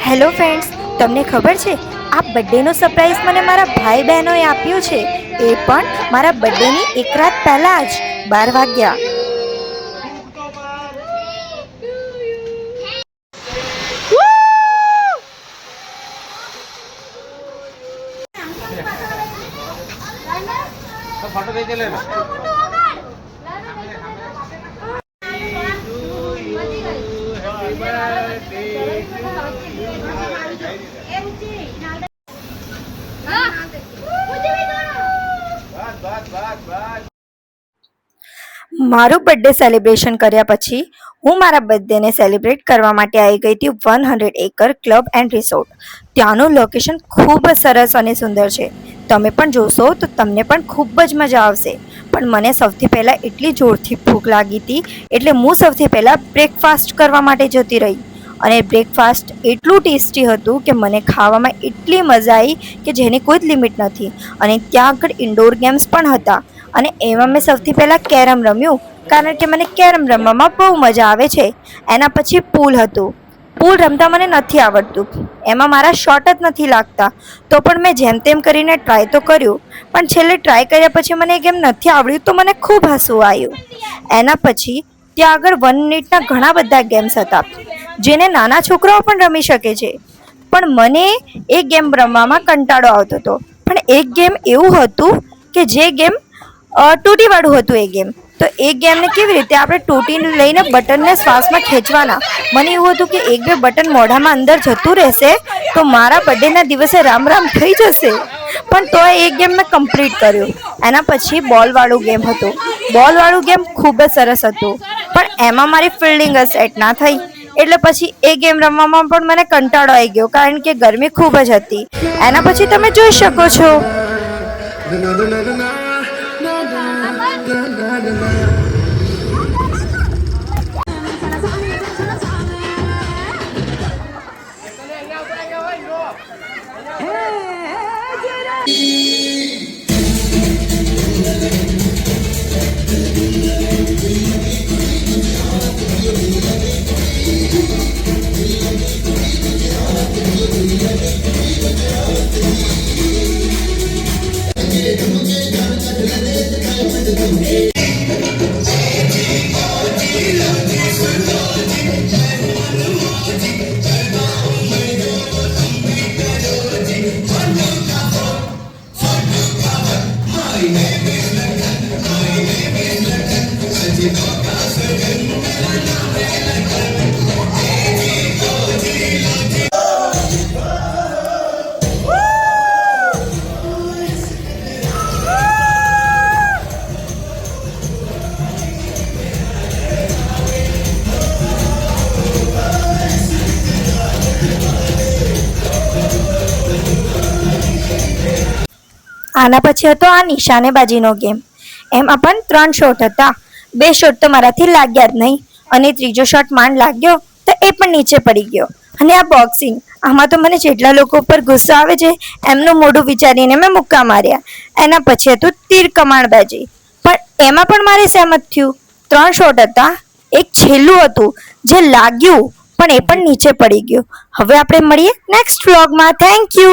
Hello friends, તમને ખબર છે આ બર્થડેનો સરપ્રાઈઝ મને મારા ભાઈ બહેનોએ આપ્યું છે, એ પણ મારા બર્થડેની એક રાત પહેલાં જ 12 વાગ્યા. फोटो दे चले મારું બર્થડે સેલિબ્રેશન કર્યા પછી હું મારા બર્થડેને સેલિબ્રેટ કરવા માટે આવી ગઈ હતી 100 એકર ક્લબ એન્ડ રિસોર્ટ. ત્યાંનું લોકેશન ખૂબ જ સરસ અને સુંદર છે. તમે પણ જોશો તો તમને પણ ખૂબ જ મજા આવશે. પણ મને સૌથી પહેલાં એટલી જોરથી ભૂખ લાગી હતી, એટલે હું સૌથી પહેલાં બ્રેકફાસ્ટ કરવા માટે જતી રહી. અને બ્રેકફાસ્ટ એટલું ટેસ્ટી હતું કે મને ખાવામાં એટલી મજા આવી કે જેની કોઈ જ લિમિટ નથી. અને ત્યાં આગળ ઇન્ડોર ગેમ્સ પણ હતા, અને એમાં મેં સૌથી પહેલાં કેરમ રમ્યું, કારણ કે મને કેરમ રમવામાં બહુ મજા આવે છે. એના પછી પૂલ હતું. પૂલ રમતા મને નથી આવડતું, એમાં મારા શોટ જ નથી લાગતા. તો પણ મેં જેમ તેમ કરીને ટ્રાય તો કર્યું, પણ છેલ્લે ટ્રાય કર્યા પછી મને એ ગેમ નથી આવડ્યું, તો મને ખૂબ હસવું આવ્યું. એના પછી ત્યાં આગળ 1 મિનિટના ઘણા બધા ગેમ્સ હતા, જેને નાના છોકરાઓ પણ રમી શકે છે. પણ મને એ ગેમ રમવામાં કંટાળો આવતો હતો. પણ એક ગેમ એવું હતું કે જે ગેમ ટૂટીવાળું હતું. એ ગેમ તો એ ગેમને કેવી રીતે આપણે ટૂટીને લઈને બટનને શ્વાસમાં ખેંચવાના. મને એવું હતું કે એક બે બટન મોઢામાં અંદર જતું રહેશે તો મારા બર્થડેના દિવસે રામ રામ થઈ જશે. પણ તો એ ગેમ મેં કમ્પ્લીટ કર્યું. એના પછી બોલવાળું ગેમ હતું. બોલવાળું ગેમ ખૂબ જ સરસ હતું, પણ એમાં મારી ફિલ્ડિંગ જ સેટ ના થઈ. એટલે પછી એ ગેમ રમવામાં પણ મને કંટાળો આવી ગયો, કારણ કે ગરમી ખૂબ જ હતી. એના પછી તમે જોઈ શકો છો. આના પછી હતો આ નિશાનેબાજીનો ગેમ. એમાં પણ 3 શોટ હતા. 2 શોટ તો મારાથી લાગ્યા જ નહીં, અને ત્રીજો શોટ માંડ લાગ્યો તો એ પણ નીચે પડી ગયો. અને આ બોક્સિંગ, આમાં તો મને જેટલા લોકો ઉપર ગુસ્સો આવે છે એમનું મોઢું વિચારીને મેં મુક્કા માર્યા. એના પછી હતું તીર કમાણબાજી, પણ એમાં પણ મારે સહેમત થયું. 3 શોટ હતા. એક છેલ્લું હતું જે લાગ્યું, પણ એ પણ નીચે પડી ગયું. હવે આપણે મળીએ નેક્સ્ટ વ્લોગમાં. Thank you.